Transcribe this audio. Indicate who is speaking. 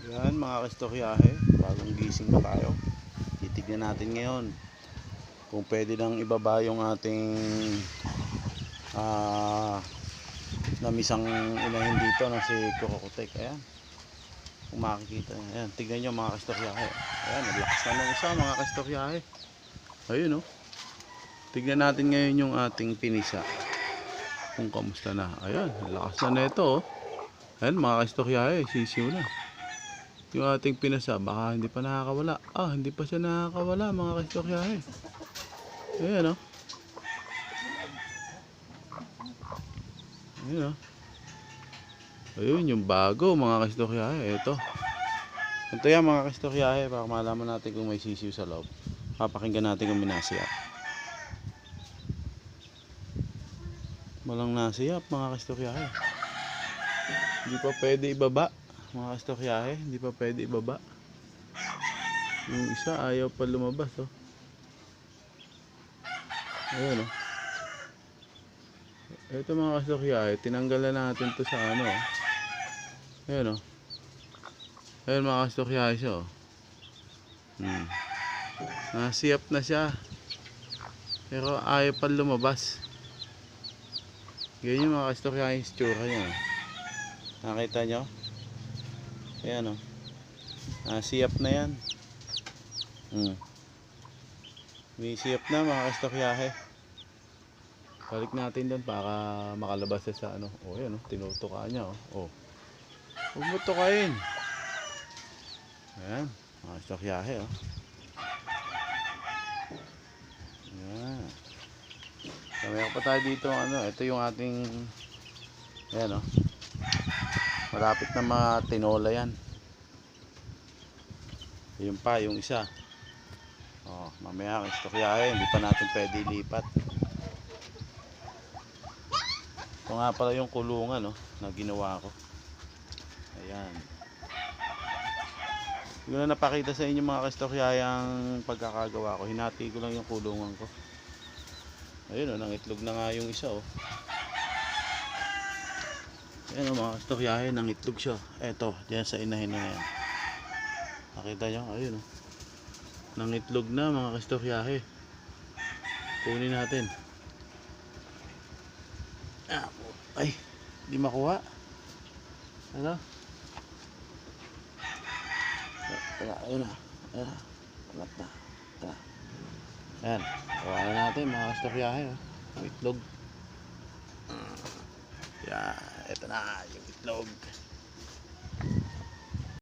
Speaker 1: Yan mga kastoryahe, bagong gising pa tayo. Titignan natin ngayon kung pwede nang ibaba yung ating namisang inahin dito na si Kukutek. Ayan, kung makikita nyo. Ayan, tignan nyo mga kastoryahe. Ayan, naglakas na ng isa mga kastoryahe. Ayun, oh. Tignan natin ngayon yung ating pinisa kung kamusta na. Ayan, lakas na nito, oh. Ayan mga kastoryahe, sisiw na yung ating pinasa. Baka hindi pa nakakawala. Hindi pa siya nakakawala mga kastoryahe. Ayan, oh. Ayan, oh. Ayun yung bago mga kastoryahe. Ito yan mga kastoryahe, para malaman natin kung may sisiw sa loob. Papakinggan natin kung minasiyap. Walang nasiyap mga kastoryahe. Hindi pa pwede ibaba mga kastoryahe. Hindi pa pwede ibaba. Yung isa ayaw pa lumabas, oh. Ayan, oh. Ito mga kastoryahe, tinanggalan natin to sa ano, oh. Ayan, oh. Ayan mga kastoryahe siya, oh. Nasiyap na siya, pero ayaw pa lumabas. Ganyan yung mga kastoryahe yung tsura niya, oh. Nakita nyo? Ayan, oh. Nasiyap na yan. May siyap na mga kastoryahe. Balik natin doon para makalabas sa ano. Oh, yan, oh. Tinutukaan niya, oh. Huwag mo tukain. Ayan, mga kastoryahe, oh. Ayan. Kamaya pa tayo dito, ano. Ito yung ating, ayan, oh. Malapit na matinola yan. Yun pa, yung isa. Mamaya kastoryahe, hindi pa natin pwede ilipat. Ito nga pala yung kulungan, oh, na ginawa ko. Ayan. Hindi ko na napakita sa inyo mga kastoryahe ang pagkakagawa ko. Hinati ko lang yung kulungan ko. Ayun, oh, nangitlog na nga yung isa, oh. Ayan, oh, mga kastoryahe, nangitlog siya. Eto, dyan sa inahin na yan. Nakita nyo? Ayun, oh. Nangitlog na mga kastoryahe. Kunin natin. Ay, di makuha. Ano? Ayun na. Ayun na. Alat na. Ayan. Kuha na natin mga kastoryahe, oh. Yung itlog. Yan. Ito na yung itlog.